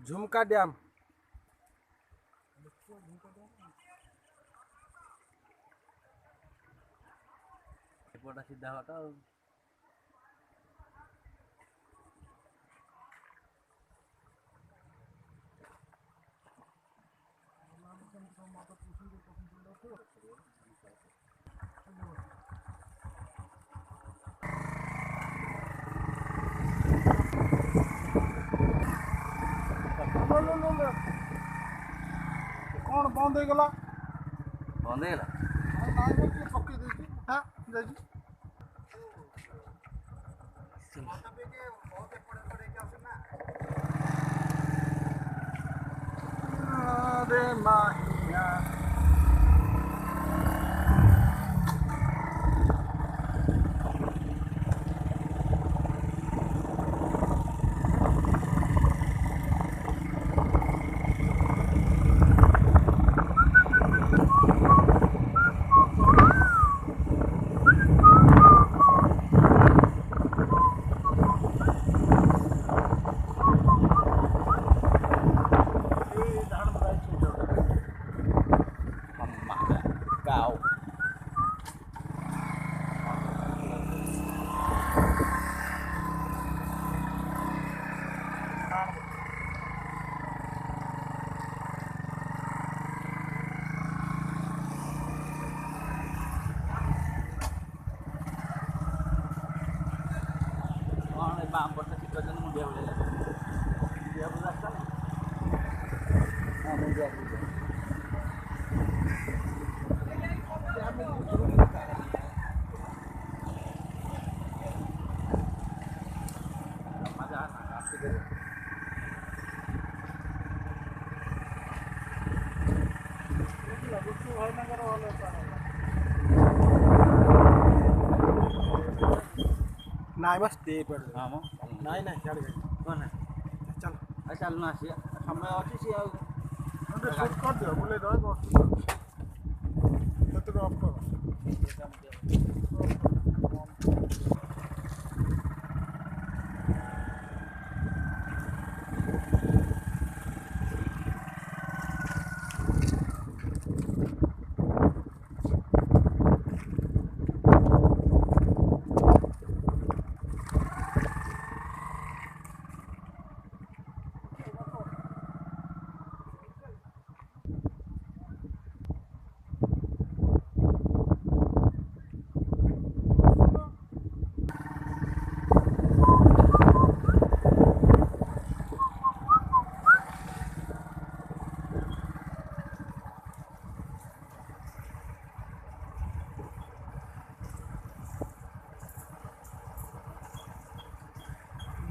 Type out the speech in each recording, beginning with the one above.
झुमका डैम एपटा सीधा घाट आ कौन बंद हो गला बंद है पक्की देती हाँ जाइए अरे माहिया cao con này bạn có thể cho nó đều này đều ra chắc mình đều नहीं बस दे पड़ हाँ मो नहीं नहीं चल गई कौन है चल अच्छा ना सी समय अच्छी सी आओ अंदर शूट कर दियो बोले दो तो तो ऑफ करो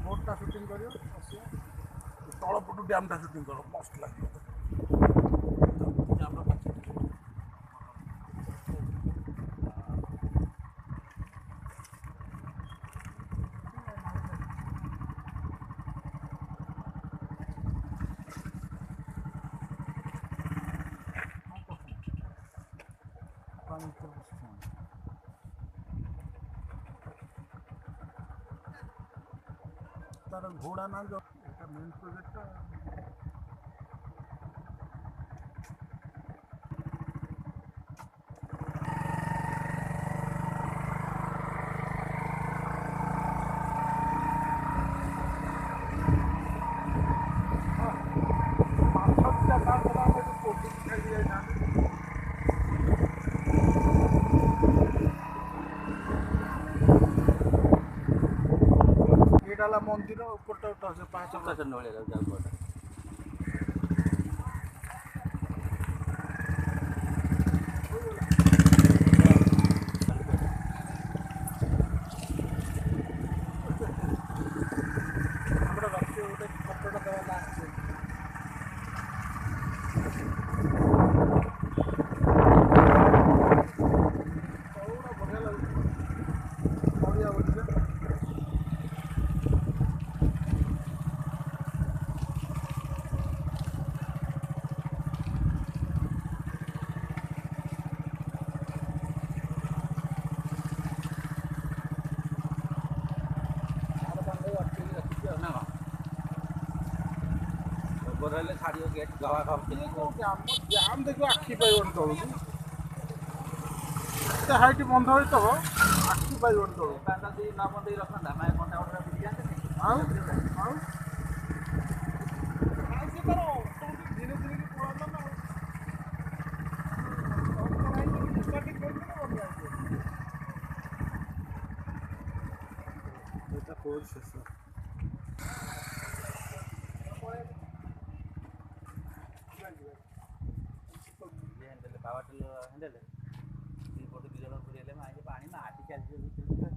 बोटटा शूटिंग करियो तल पटु डैमटा शूटिंग करो मस्त लगे तार घोड़ा ना जो मेन प्रोजेक्ट एडाला मंदिर ऊपर उठा 5 नोले जाओ ଉପର ହେଲେ ଛାଡ଼ିବ ଗେଟ୍ ଗବା ଇଏ କୋଉ ଡ୍ୟାମ୍ ଡ୍ୟାମ୍ ଦେଖିବ ଆଖି ପାଇବନି ତଳକୁ ଏତେ ହାଇଟ୍ ବନ୍ଧ ହେଇଥିବ ଆଖି ପାଇବନି ତଳକୁ ପାଣିଟା ଯଦି ନ ବନ୍ଦେଇ ରଖନ୍ତା ମାନେ କଣ୍ଟା କଣ୍ଟା ବୁଝି ଯାଆନ୍ତେନି ଆଉ ଆଉ ସେ ତାର ଅଟୋମେଟିକ୍ ଧୀରେ ଧୀରେ କି ପଳାନ୍ତା ନା এটা পড়ছে sir handle power tiller handle ଦୁଇ ପଟୁ ଦୁଇ ଜଣ ଘୁରେଇଲେ ମାଇକି ପାଣି ମାଟି ଚାଲିଯିବ ଭିତରେ